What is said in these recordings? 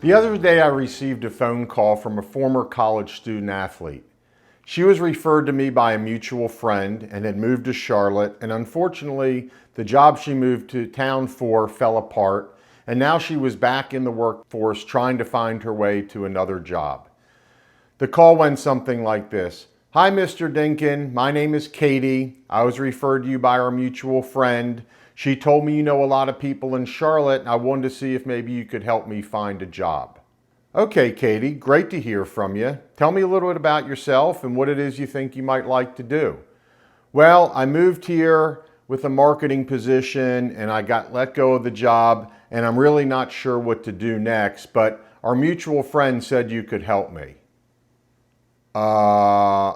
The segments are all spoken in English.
The other day I received a phone call from a former college student athlete. She was referred to me by a mutual friend and had moved to Charlotte, and unfortunately the job she moved to town for fell apart, and now she was back in the workforce trying to find her way to another job. The call went something like this. Hi, Mr. Dinkin. My name is Katie. I was referred to you by our mutual friend. She told me you know a lot of people in Charlotte, and I wanted to see if maybe you could help me find a job. Okay, Katie, great to hear from you. Tell me a little bit about yourself and what it is you think you might like to do. Well, I moved here with a marketing position and I got let go of the job, and I'm really not sure what to do next, but our mutual friend said you could help me. Okay,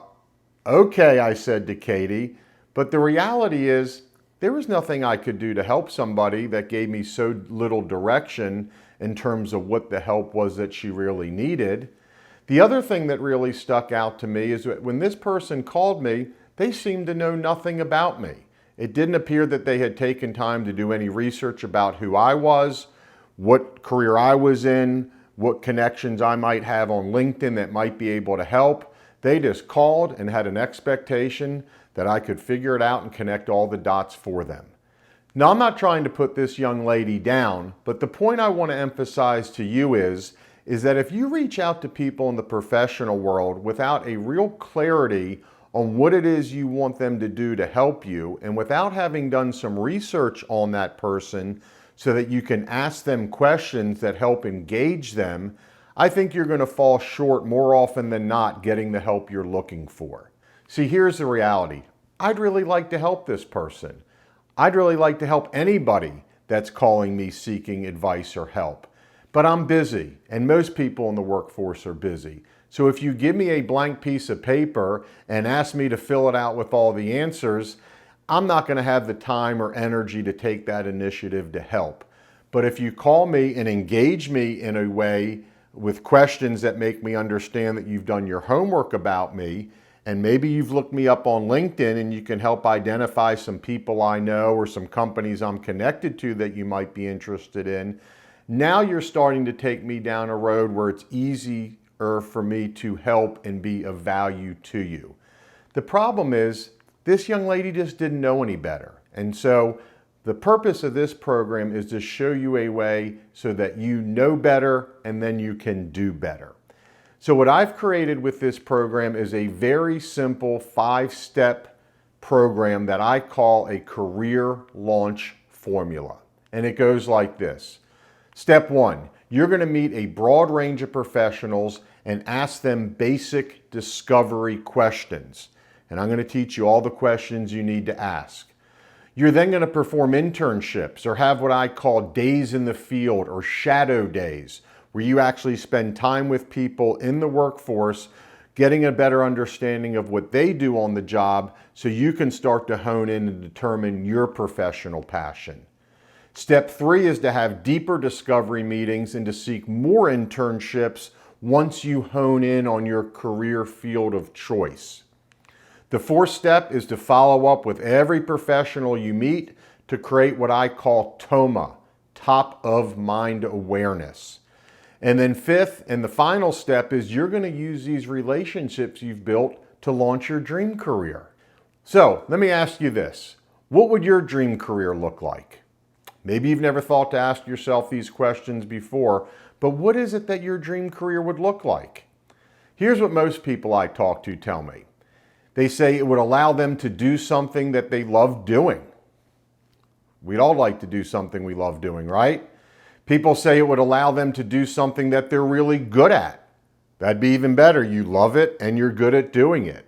I said to Katie, but the reality is there was nothing I could do to help somebody that gave me so little direction in terms of what the help was that she really needed. The other thing that really stuck out to me is that when this person called me, they seemed to know nothing about me. It didn't appear that they had taken time to do any research about who I was, what career I was in, what connections I might have on LinkedIn that might be able to help. They just called and had an expectation that I could figure it out and connect all the dots for them. Now, I'm not trying to put this young lady down, but the point I want to emphasize to you is that if you reach out to people in the professional world without a real clarity on what it is you want them to do to help you, and without having done some research on that person so that you can ask them questions that help engage them, I think you're going to fall short more often than not getting the help you're looking for. See, here's the reality. I'd really like to help this person. I'd really like to help anybody that's calling me seeking advice or help. But I'm busy, and most people in the workforce are busy. So if you give me a blank piece of paper and ask me to fill it out with all the answers, I'm not going to have the time or energy to take that initiative to help. But if you call me and engage me in a way with questions that make me understand that you've done your homework about me, and maybe you've looked me up on LinkedIn and you can help identify some people I know or some companies I'm connected to that you might be interested in, now you're starting to take me down a road where it's easier for me to help and be of value to you. The problem is this young lady just didn't know any better. And so the purpose of this program is to show you a way so that you know better and then you can do better. So what I've created with this program is a very simple 5-step program that I call a career launch formula. And it goes like this. Step 1, you're going to meet a broad range of professionals and ask them basic discovery questions. And I'm going to teach you all the questions you need to ask. You're then going to perform internships or have what I call days in the field or shadow days, where you actually spend time with people in the workforce, getting a better understanding of what they do on the job so you can start to hone in and determine your professional passion. Step 3 is to have deeper discovery meetings and to seek more internships once you hone in on your career field of choice. The 4th step is to follow up with every professional you meet to create what I call TOMA, top of mind awareness. And then 5th and the final step is you're going to use these relationships you've built to launch your dream career. So let me ask you this. What would your dream career look like? Maybe you've never thought to ask yourself these questions before, but what is it that your dream career would look like? Here's what most people I talk to tell me. They say it would allow them to do something that they love doing. We'd all like to do something we love doing, right? People say it would allow them to do something that they're really good at. That'd be even better. You love it and you're good at doing it.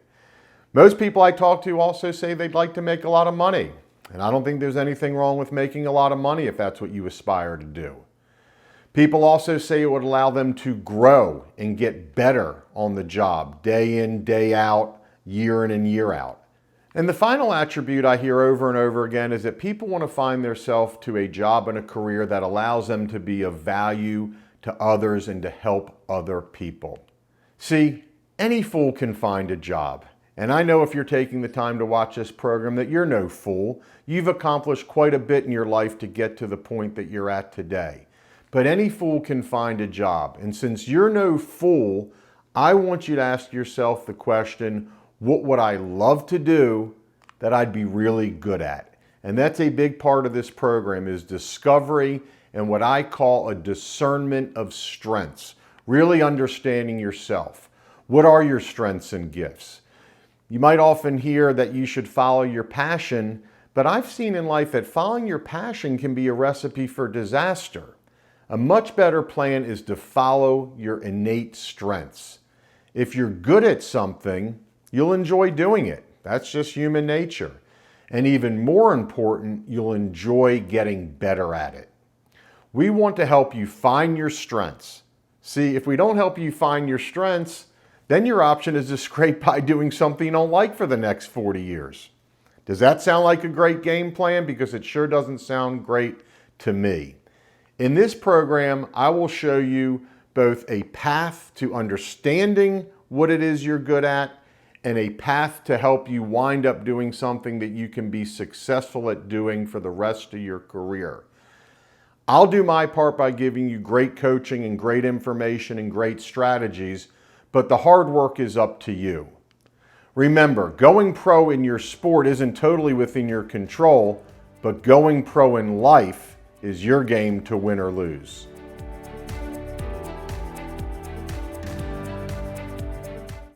Most people I talk to also say they'd like to make a lot of money. And I don't think there's anything wrong with making a lot of money if that's what you aspire to do. People also say it would allow them to grow and get better on the job, day in, day out, year in and year out. And the final attribute I hear over and over again is that people want to find themselves to a job and a career that allows them to be of value to others and to help other people. See, any fool can find a job. And I know if you're taking the time to watch this program that you're no fool. You've accomplished quite a bit in your life to get to the point that you're at today. but any fool can find a job. And since you're no fool, I want you to ask yourself the question, what would I love to do that I'd be really good at? And that's a big part of this program, is discovery and what I call a discernment of strengths, really understanding yourself. What are your strengths and gifts? You might often hear that you should follow your passion, but I've seen in life that following your passion can be a recipe for disaster. A much better plan is to follow your innate strengths. If you're good at something, you'll enjoy doing it. That's just human nature. And even more important, you'll enjoy getting better at it. We want to help you find your strengths. See, if we don't help you find your strengths, then your option is to scrape by doing something you don't like for the next 40 years. Does that sound like a great game plan? Because it sure doesn't sound great to me. In this program, I will show you both a path to understanding what it is you're good at and a path to help you wind up doing something that you can be successful at doing for the rest of your career. I'll do my part by giving you great coaching and great information and great strategies, but the hard work is up to you. Remember, going pro in your sport isn't totally within your control, but going pro in life is your game to win or lose.